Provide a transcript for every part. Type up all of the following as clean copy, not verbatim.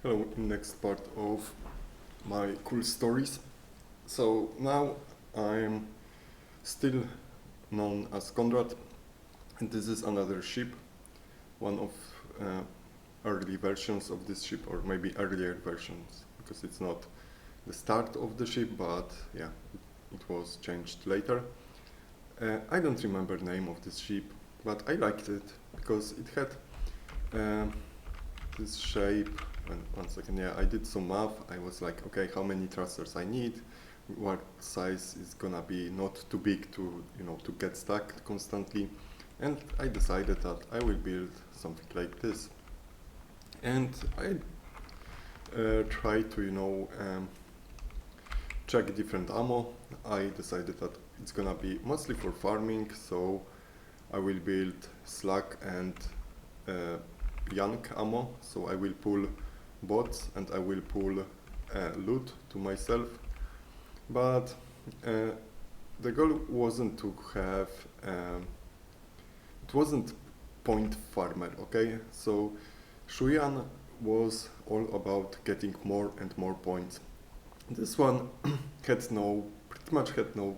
Hello, next part of my cool stories. So now I'm still known as Konrad, and this is another ship, one of early versions of this ship, or maybe earlier versions, because it's not the start of the ship, but yeah, it was changed later. I don't remember the name of this ship, but I liked it because it had this shape. And 1 second, yeah, I did some math. I was like, okay, how many thrusters I need, what size is gonna be not too big to to get stuck constantly, and I decided that I will build something like this. And I try to check different ammo. I decided that it's gonna be mostly for farming, so I will build slug and yank ammo. So I will pull bots and I will pull loot to myself. But the goal wasn't to have, it wasn't point farmer, okay? So Shuyan was all about getting more and more points. This one pretty much had no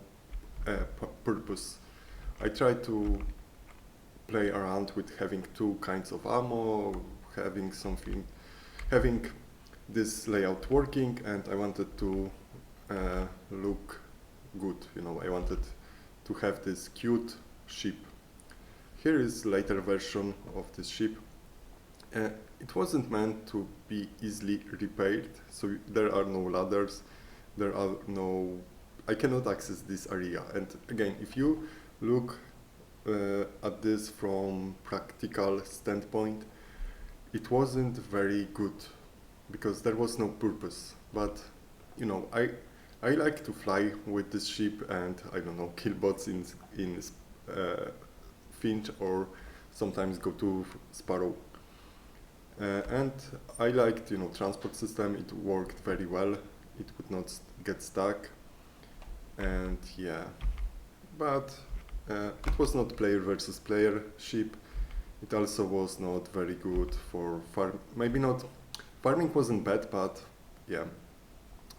purpose. I tried to play around with having two kinds of ammo, having this layout working, and I wanted to look good. I wanted to have this cute ship. Here is later version of this ship. It wasn't meant to be easily repaired, so there are no ladders, I cannot access this area. And again, if you look at this from practical standpoint, it wasn't very good because there was no purpose. But I like to fly with this ship, and I don't know, kill bots in Finch, or sometimes go to Sparrow. And I liked transport system. It worked very well. It would not get stuck. And yeah, but it was not player versus player ship. It also was not very good for farm. Maybe not. Farming wasn't bad, but yeah.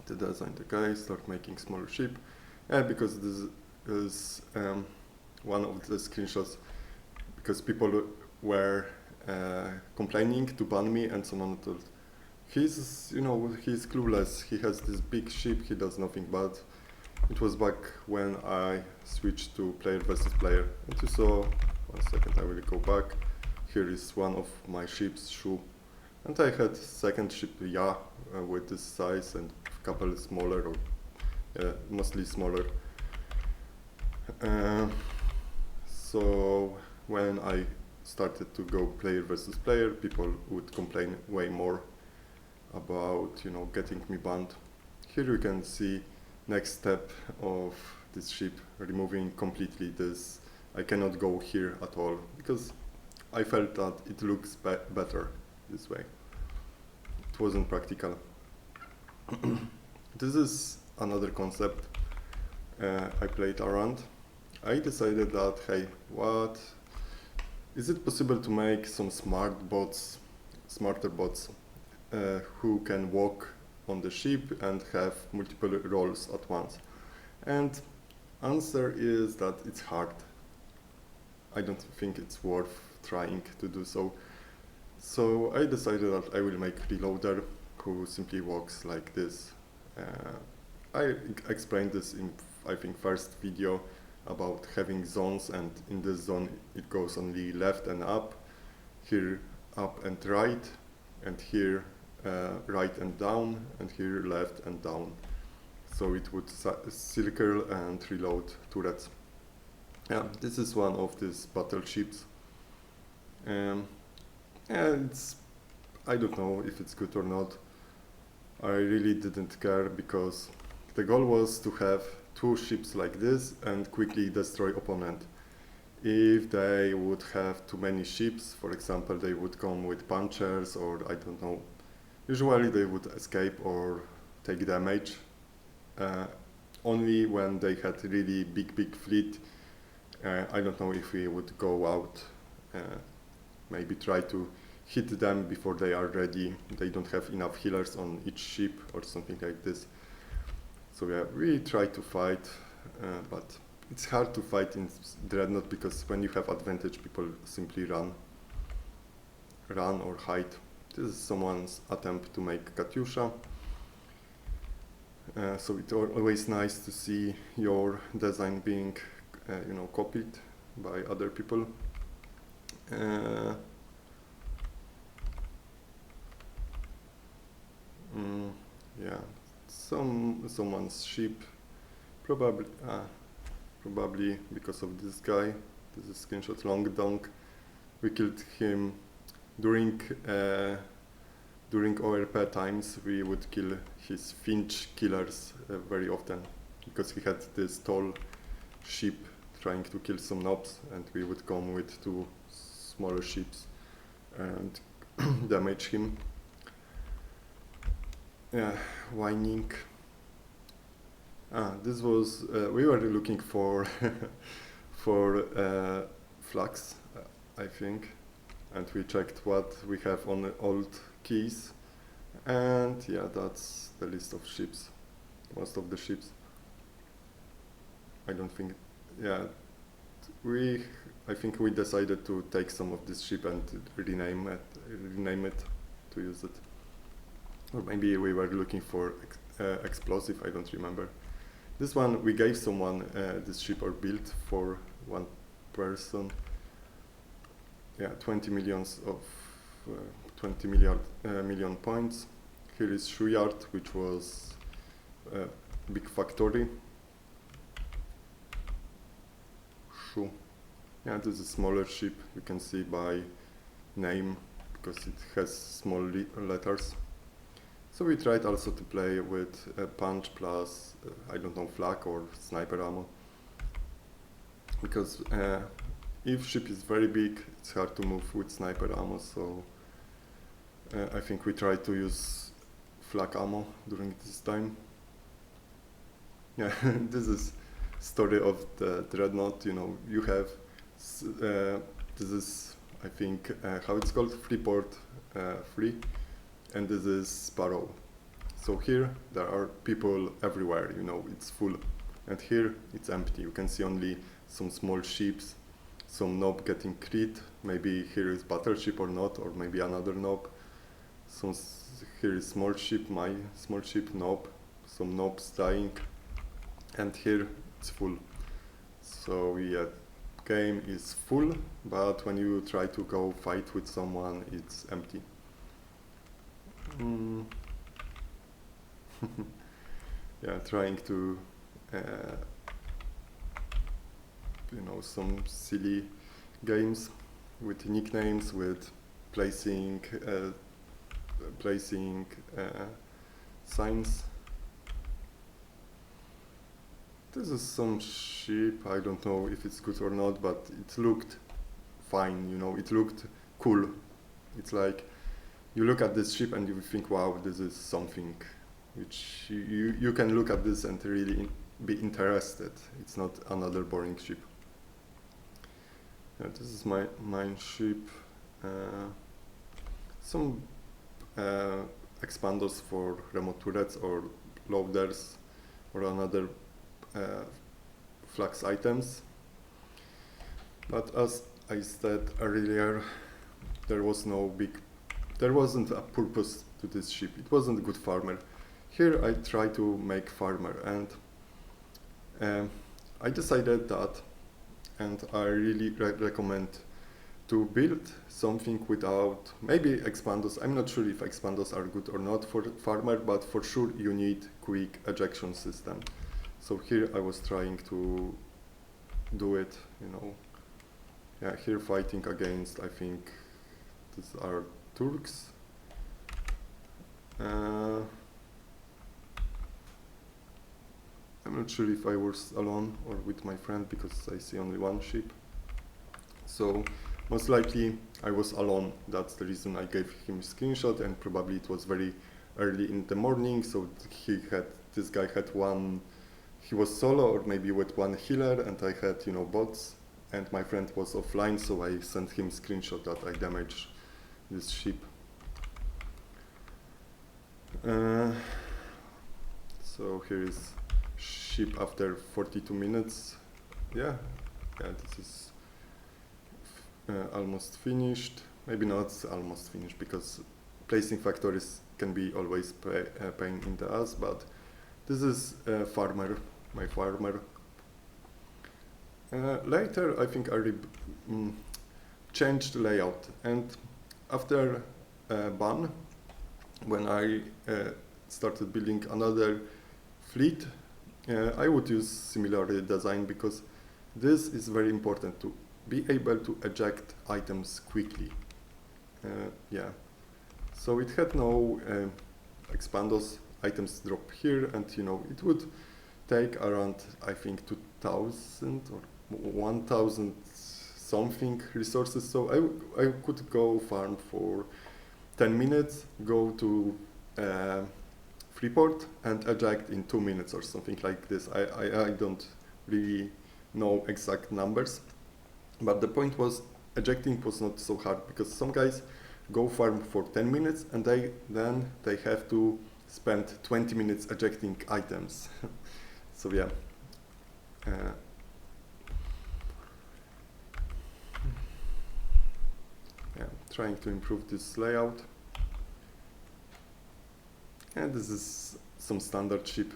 The design, the guy start making smaller ship. Because this is one of the screenshots. Because people were complaining to ban me, and someone told, he's clueless. He has this big ship. He does nothing bad. It was back when I switched to player versus player. And you saw, 1 second, I will go back. Here is one of my ships, Shu. And I had second ship, Ya, with this size, and a couple smaller, or mostly smaller. So when I started to go player versus player, people would complain way more about getting me banned. Here you can see next step of this ship, removing completely this. I cannot go here at all because I felt that it looks better this way. It wasn't practical. This is another concept I played around. I decided that, hey, what is it possible to make some smarter bots who can walk on the ship and have multiple roles at once? And answer is that it's hard. I don't think it's worth trying to do so. So I decided that I will make Reloader who simply walks like this. I explained this in, I think, first video about having zones, and in this zone it goes only left and up, here up and right, and here right and down, and here left and down. So it would circle and reload turrets. Yeah, this is one of these battleships. I don't know if it's good or not. I really didn't care because the goal was to have two ships like this and quickly destroy opponent. If they would have too many ships, for example, they would come with punchers, or I don't know. Usually they would escape or take damage. Only when they had really big fleet, I don't know if we would go out, maybe try to hit them before they are ready. They don't have enough healers on each ship or something like this. So yeah, we try to fight, but it's hard to fight in Dreadnought because when you have advantage, people simply run or hide. This is someone's attempt to make Katyusha. So it's always nice to see your design being, copied by other people. Yeah, someone's ship, probably because of this guy. This is screenshot Long Donk. We killed him during ORP times. We would kill his Finch killers very often because he had this tall ship trying to kill some nobs, and we would come with 2 smaller ships and damage him. Yeah, whining. This was we were looking for flags, I think, and we checked what we have on the old keys, and yeah, that's the list of ships. Most of the ships. I don't think. Yeah, I think we decided to take some of this ship and rename it to use it. Or maybe we were looking for explosive, I don't remember. This one, we gave someone this ship or built for one person. Yeah, 20 million points. Here is Shuyard, which was a big factory. Shu. Yeah, this is a smaller ship, you can see by name, because it has small letters. So we tried also to play with punch plus, flak or sniper ammo. Because if ship is very big, it's hard to move with sniper ammo, so I think we tried to use flak ammo during this time. Yeah, this is story of the Dreadnought, you have, this is, I think, how it's called, Freeport 3. And this is Sparrow. So here there are people everywhere, it's full. And here it's empty. You can see only some small ships, some nob getting crit. Maybe here is battleship or not, or maybe another nob. Here is small ship, my small ship nob, some nobs dying. And here it's full. So yeah, game is full, but when you try to go fight with someone, it's empty. Yeah, trying to some silly games with nicknames, with placing signs. This is some ship, I don't know if it's good or not, but it looked fine, it looked cool. It's like you look at this ship and you think, wow, this is something which you can look at this and really be interested. It's not another boring ship. Yeah, this is my ship. Some expanders for remote turrets or loaders or another flags items. But as I said earlier, there wasn't a purpose to this ship. It wasn't a good farmer. Here I try to make farmer, and I decided that, and I really recommend to build something without, maybe expandos. I'm not sure if expandos are good or not for farmer, but for sure you need quick ejection system. So here I was trying to do it, Yeah, here fighting against, I think these are Turks. I'm not sure if I was alone or with my friend because I see only one ship. So most likely I was alone. That's the reason I gave him a screenshot, and probably it was very early in the morning. So this guy had one, he was solo or maybe with one healer, and I had, bots, and my friend was offline. So I sent him screenshot that I damaged this ship. So here is ship after 42 minutes. Yeah, this is almost finished. Maybe not almost finished, because placing factories can be always a pain in the ass, but this is my farmer. Later, I think I changed the layout, and after ban, when I started building another fleet, I would use similar design, because this is very important to be able to eject items quickly. Yeah, so it had no expandos. Items drop here, and it would take around, I think, 2000 or 1000 something resources. So I could go farm for 10 minutes, go to Freeport and eject in 2 minutes or something like this. I don't really know exact numbers, but the point was ejecting was not so hard, because some guys go farm for 10 minutes and then they have to spend 20 minutes ejecting items. So yeah. Trying to improve this layout. And this is some standard ship.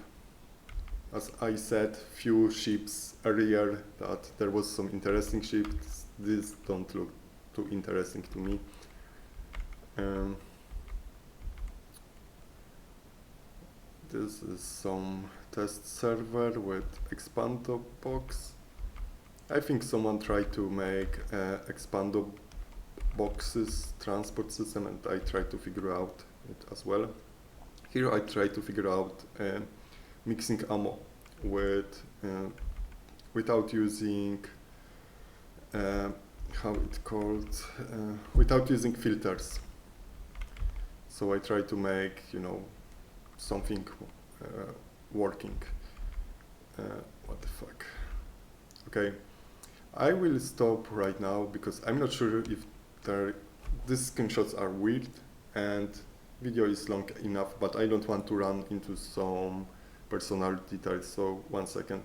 As I said, few ships earlier that there was some interesting ships. These don't look too interesting to me. This is some test server with expando box. I think someone tried to make expando boxes transport system, and I tried to figure out it as well. Here I try to figure out mixing ammo with without using without using filters. So I try to make something working. What the fuck? Okay, I will stop right now, because I'm not sure if these screenshots are weird and video is long enough, but I don't want to run into some personal details. So 1 second.